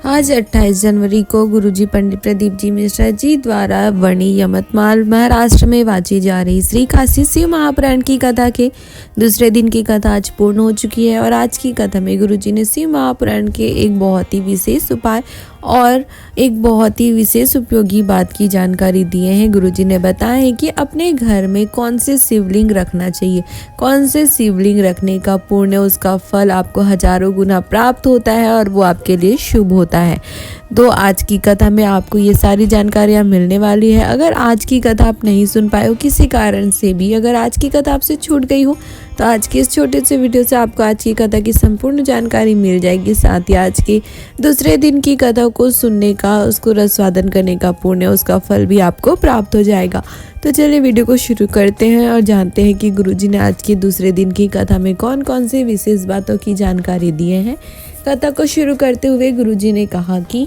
आज 28 जनवरी को गुरुजी पंडित प्रदीप जी मिश्रा जी द्वारा वणी यमतमाल महाराष्ट्र में वाची जा रही श्री काशी शिव महापुराण की कथा के दूसरे दिन की कथा आज पूर्ण हो चुकी है। और आज की कथा में गुरुजी ने शिव महापुराण के एक बहुत ही विशेष उपाय और एक बहुत ही विशेष उपयोगी बात की जानकारी दिए हैं। गुरुजी ने बताया है कि अपने घर में कौन से शिवलिंग रखना चाहिए, कौन से शिवलिंग रखने का पुण्य, उसका फल आपको हजारों गुना प्राप्त होता है और वो आपके लिए शुभ होता है। तो आज की कथा में आपको ये सारी जानकारियाँ मिलने वाली है। अगर आज की कथा आप नहीं सुन पाए हो किसी कारण से भी, अगर आज की कथा आपसे छूट गई हो, तो आज के इस छोटे से वीडियो से आपको आज की कथा की संपूर्ण जानकारी मिल जाएगी। साथ ही आज के दूसरे दिन की कथा को सुनने का, उसको रसवादन करने का पुण्य, उसका फल भी आपको प्राप्त हो जाएगा। तो चलिए वीडियो को शुरू करते हैं और जानते हैं कि गुरुजी ने आज के दूसरे दिन की कथा में कौन कौन से विशेष बातों की जानकारी दिए हैं। कथा को शुरू करते हुए गुरुजी ने कहा कि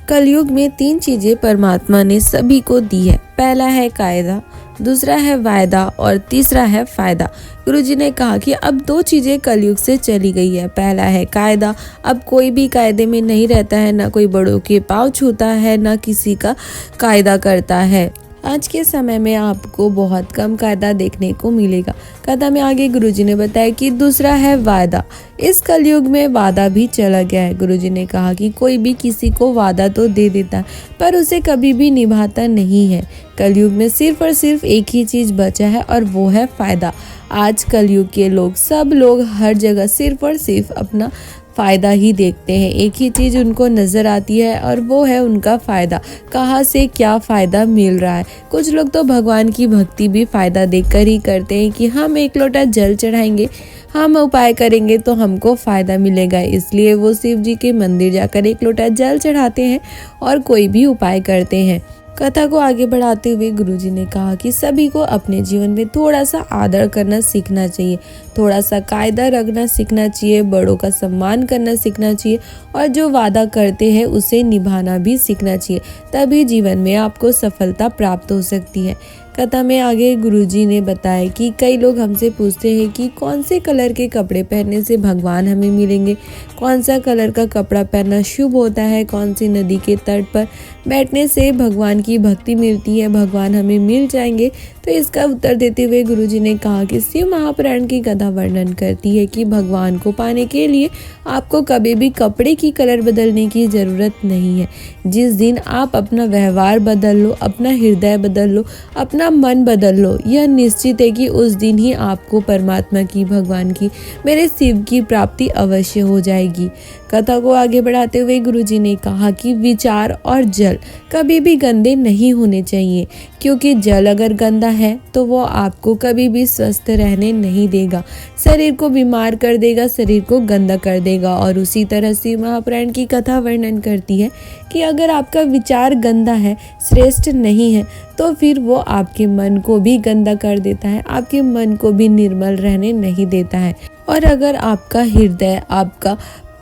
कलयुग में 3 चीजें परमात्मा ने सभी को दी है। पहला है कायदा, दूसरा है वायदा और तीसरा है फायदा। गुरुजी ने कहा कि अब 2 चीजें कलयुग से चली गई है। पहला है कायदा, अब कोई भी कायदे में नहीं रहता है, ना कोई बड़ों के पाँव छूता है, ना किसी का कायदा करता है। आज के समय में आपको बहुत कम कायदा देखने को मिलेगा। कथा में आगे गुरुजी ने बताया कि दूसरा है वादा। इस कलयुग में वादा भी चला गया है। गुरुजी ने कहा कि कोई भी किसी को वादा तो दे देता है पर उसे कभी भी निभाता नहीं है। कलयुग में सिर्फ और सिर्फ एक ही चीज बचा है और वो है फायदा। आज कलयुग के लोग, सब लोग हर जगह सिर्फ और सिर्फ अपना फ़ायदा ही देखते हैं। एक ही चीज़ उनको नज़र आती है और वो है उनका फ़ायदा। कहाँ से क्या फ़ायदा मिल रहा है। कुछ लोग तो भगवान की भक्ति भी फ़ायदा देखकर ही करते हैं कि हम एक लोटा जल चढ़ाएंगे, हम उपाय करेंगे तो हमको फ़ायदा मिलेगा, इसलिए वो शिव जी के मंदिर जाकर एक लोटा जल चढ़ाते हैं और कोई भी उपाय करते हैं। कथा को आगे बढ़ाते हुए गुरुजी ने कहा कि सभी को अपने जीवन में थोड़ा सा आदर करना सीखना चाहिए, थोड़ा सा कायदा रखना सीखना चाहिए, बड़ों का सम्मान करना सीखना चाहिए और जो वादा करते हैं उसे निभाना भी सीखना चाहिए। तभी जीवन में आपको सफलता प्राप्त हो सकती है। कथा में आगे गुरुजी ने बताया कि कई लोग हमसे पूछते हैं कि कौन से कलर के कपड़े पहनने से भगवान हमें मिलेंगे, कौन सा कलर का कपड़ा पहनना शुभ होता है, कौन सी नदी के तट पर बैठने से भगवान की भक्ति मिलती है, भगवान हमें मिल जाएंगे। तो इसका उत्तर देते हुए गुरुजी ने कहा कि शिव महापुराण की कथा वर्णन करती है कि भगवान को पाने के लिए आपको कभी भी कपड़े की कलर बदलने की ज़रूरत नहीं है। जिस दिन आप अपना व्यवहार बदल लो, अपना हृदय बदल लो, अपना मन बदल लो, यह निश्चित है कि उस दिन ही आपको परमात्मा की, भगवान की, मेरे शिव की प्राप्ति अवश्य हो जाएगी। कथा को आगे बढ़ाते हुए गुरुजी ने कहा कि विचार और जल कभी भी गंदे नहीं होने चाहिए, क्योंकि जल अगर गंदा है तो वो आपको कभी भी स्वस्थ रहने नहीं देगा, शरीर को बीमार कर देगा, शरीर को गंदा कर देगा। और उसी तरह से महापुराण की कथा वर्णन करती है कि अगर आपका विचार गंदा है, श्रेष्ठ नहीं है, तो फिर वो आपके मन को भी गंदा कर देता है, आपके मन को भी निर्मल रहने नहीं देता है। और अगर आपका हृदय, आपका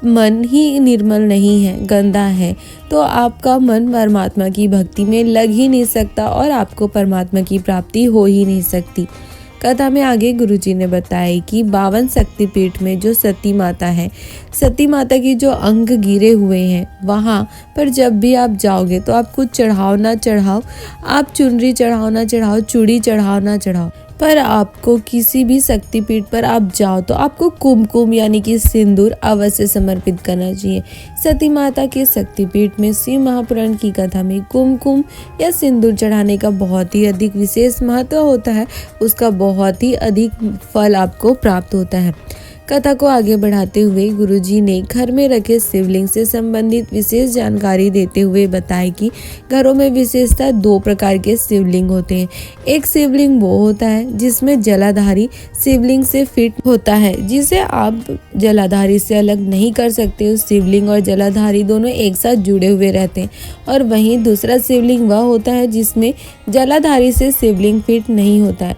मन ही निर्मल नहीं है, गंदा है, तो आपका मन परमात्मा की भक्ति में लग ही नहीं सकता और आपको परमात्मा की प्राप्ति हो ही नहीं सकती। कथा में आगे गुरुजी ने बताया कि 52 शक्तिपीठ में जो सती माता है, सती माता की जो अंग गिरे हुए हैं, वहाँ पर जब भी आप जाओगे तो आप कुछ चढ़ाओ ना चढ़ाओ, आप चुनरी चढ़ाओ ना चढ़ाओ, चूड़ी चढ़ाओ ना चढ़ाओ, पर आपको किसी भी शक्तिपीठ पर आप जाओ तो आपको कुमकुम यानी कि सिंदूर अवश्य समर्पित करना चाहिए। सती माता के शक्तिपीठ में शिव महापुराण की कथा में कुमकुम या सिंदूर चढ़ाने का बहुत ही अधिक विशेष महत्व होता है, उसका बहुत ही अधिक फल आपको प्राप्त होता है। कथा को आगे बढ़ाते हुए गुरुजी ने घर में रखे शिवलिंग से संबंधित विशेष जानकारी देते हुए बताया कि घरों में विशेषतः 2 प्रकार के शिवलिंग होते हैं। एक शिवलिंग वो होता है जिसमें जलाधारी शिवलिंग से फिट होता है, जिसे आप जलाधारी से अलग नहीं कर सकते हो। शिवलिंग और जलाधारी दोनों एक साथ जुड़े हुए रहते हैं। और वहीं दूसरा शिवलिंग वह होता है जिसमें जलाधारी से शिवलिंग फिट नहीं होता है,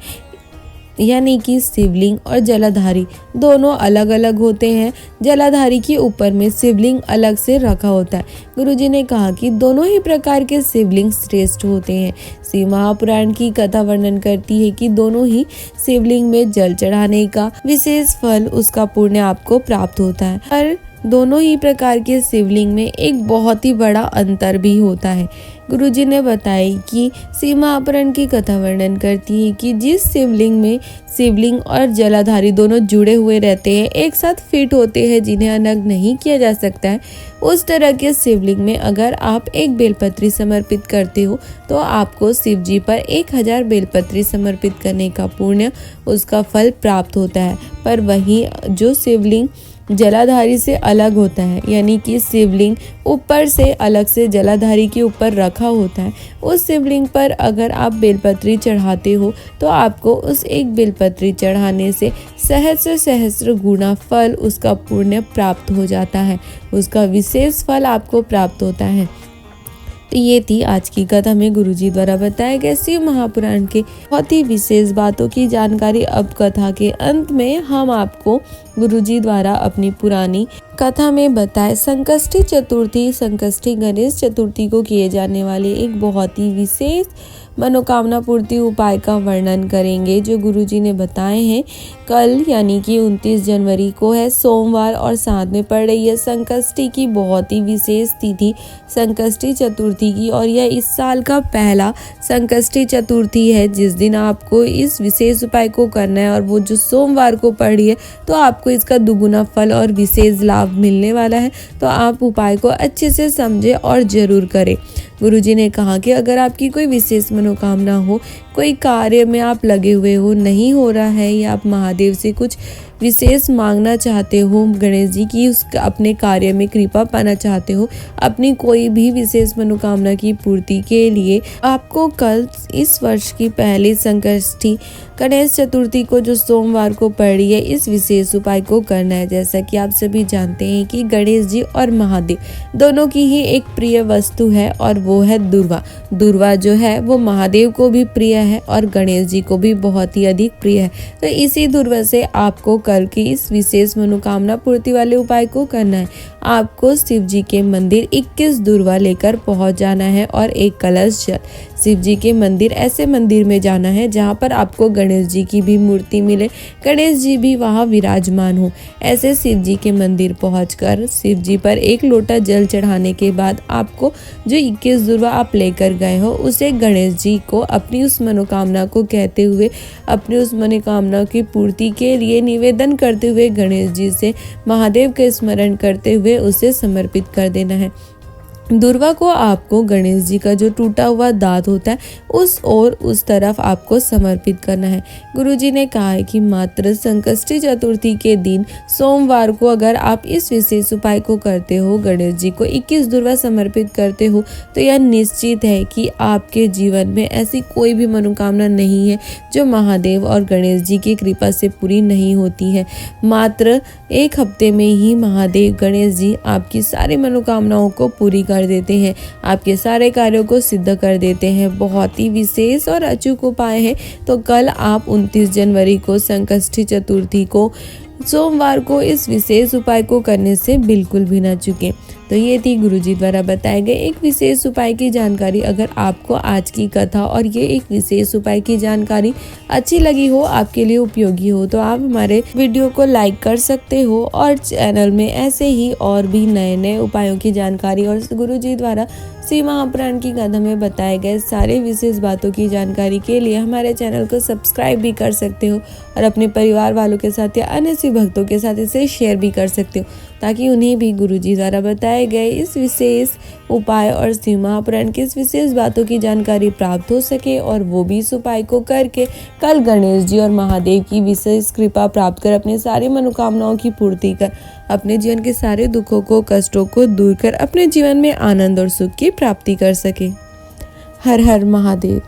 यानी कि शिवलिंग और जलाधारी दोनों अलग अलग होते हैं। जलाधारी के ऊपर में शिवलिंग अलग से रखा होता है। गुरुजी ने कहा कि दोनों ही प्रकार के शिवलिंग श्रेष्ठ होते हैं। शिव महापुराण की कथा वर्णन करती है कि दोनों ही शिवलिंग में जल चढ़ाने का विशेष फल, उसका पुण्य आपको प्राप्त होता है। और दोनों ही प्रकार के शिवलिंग में एक बहुत ही बड़ा अंतर भी होता है। गुरुजी ने बताया कि शिव महापुराण की कथा वर्णन करती है कि जिस शिवलिंग में शिवलिंग और जलाधारी दोनों जुड़े हुए रहते हैं, एक साथ फिट होते हैं, जिन्हें अलग नहीं किया जा सकता है, उस तरह के शिवलिंग में अगर आप एक बेलपत्री समर्पित करते हो तो आपको शिव जी पर 1000 बेलपत्री समर्पित करने का पुण्य, उसका फल प्राप्त होता है। पर वहीं जो शिवलिंग जलाधारी से अलग होता है, यानी कि शिवलिंग ऊपर से अलग से जलाधारी के ऊपर रखा होता है, उस शिवलिंग पर अगर आप बेलपत्री चढ़ाते हो तो आपको उस एक बेलपत्री चढ़ाने से सहस्र सहस्र गुना फल, उसका पुण्य प्राप्त हो जाता है, उसका विशेष फल आपको प्राप्त होता है। तो ये थी आज की कथा में गुरुजी द्वारा बताए गए शिव महापुराण के बहुत ही विशेष बातों की जानकारी। अब कथा के अंत में हम आपको गुरुजी द्वारा अपनी पुरानी कथा में बताए संकष्टी चतुर्थी, संकष्टी गणेश चतुर्थी को किए जाने वाले एक बहुत ही विशेष मनोकामना पूर्ति उपाय का वर्णन करेंगे, जो गुरुजी ने बताए हैं। कल यानी कि 29 जनवरी को है सोमवार और साथ में पड़ रही है संकष्टी की बहुत ही विशेष तिथि संकष्टी चतुर्थी की, और यह इस साल का पहला संकष्टी चतुर्थी है जिस दिन आपको इस विशेष उपाय को करना है, और वो जो सोमवार को पड़ रही है तो आपको इसका दुगुना फल और विशेष लाभ मिलने वाला है। तो आप उपाय को अच्छे से समझे और जरूर करें। गुरुजी ने कहा कि अगर आपकी कोई विशेष मनोकामना हो, कोई कार्य में आप लगे हुए हो, नहीं हो रहा है, या आप महादेव से कुछ विशेष मांगना चाहते हो, गणेश जी की उस अपने कार्य में कृपा पाना चाहते हो, अपनी कोई भी विशेष मनोकामना की पूर्ति के लिए आपको कल इस वर्ष की पहली संकष्टी गणेश चतुर्थी को जो सोमवार को पड़ रही है, इस विशेष उपाय को करना है। जैसा कि आप सभी जानते हैं कि गणेश जी और महादेव दोनों की ही एक प्रिय वस्तु है, और वो है दुर्वा। दुर्वा जो है वो महादेव को भी प्रिय है और गणेश जी को भी बहुत ही अधिक प्रिय है। तो इसी दुर्वा से आपको कल की इस विशेष मनोकामना पूर्ति वाले उपाय को करना है। आपको शिव जी के मंदिर 21 दुर्वा लेकर पहुंच जाना है और एक कलश जल। शिव जी के मंदिर, ऐसे मंदिर में जाना है जहां पर आपको गणेश जी की भी मूर्ति मिले, गणेश जी भी वहां विराजमान हो। ऐसे शिव जी के मंदिर पहुंचकर शिव जी पर एक लोटा जल चढ़ाने के बाद आपको जो 21 दुर्वा आप लेकर गए हो, उसे गणेश जी को अपनी उस मनोकामना को कहते हुए, अपनी उस मनोकामना की पूर्ति के लिए निवेदन करते हुए, गणेश जी से महादेव के स्मरण करते हुए उसे समर्पित कर देना है। दुर्वा को आपको गणेश जी का जो टूटा हुआ दांत होता है उस तरफ आपको समर्पित करना है। गुरुजी ने कहा है कि मात्र संकष्टी चतुर्थी के दिन सोमवार को अगर आप इस विशेष उपाय को करते हो, गणेश जी को 21 दुर्वा समर्पित करते हो, तो यह निश्चित है कि आपके जीवन में ऐसी कोई भी मनोकामना नहीं है जो महादेव और गणेश जी की कृपा से पूरी नहीं होती है। मात्र एक हफ्ते में ही महादेव गणेश जी आपकी सारी मनोकामनाओं को पूरी कर देते हैं, आपके सारे कार्यों को सिद्ध कर देते हैं। बहुत ही विशेष और अचूक उपाय है। तो कल आप 29 जनवरी को संकष्टी चतुर्थी को सोमवार को इस विशेष उपाय को करने से बिल्कुल भी ना चूकें। तो ये थी गुरुजी द्वारा बताए गए एक विशेष उपाय की जानकारी। अगर आपको आज की कथा और ये एक विशेष उपाय की जानकारी अच्छी लगी हो, आपके लिए उपयोगी हो, तो आप हमारे वीडियो को लाइक कर सकते हो, और चैनल में ऐसे ही और भी नए नए उपायों की जानकारी और गुरुजी द्वारा शिव महापुराण की कथा में बताए गए सारे विशेष बातों की जानकारी के लिए हमारे चैनल को सब्सक्राइब भी कर सकते हो, और अपने परिवार वालों के साथ या अन्य शिव भक्तों के साथ इसे शेयर भी कर सकते हो, ताकि उन्हें भी गुरुजी द्वारा बताए गए इस विशेष उपाय और शिव महापुराण की इस विशेष बातों की जानकारी प्राप्त हो सके, और वो भी इस उपाय को करके कल गणेश जी और महादेव की विशेष कृपा प्राप्त कर अपनी सारी मनोकामनाओं की पूर्ति कर अपने जीवन के सारे दुखों को, कष्टों को दूर कर अपने जीवन में आनंद और सुख की प्राप्ति कर सके। हर हर महादेव।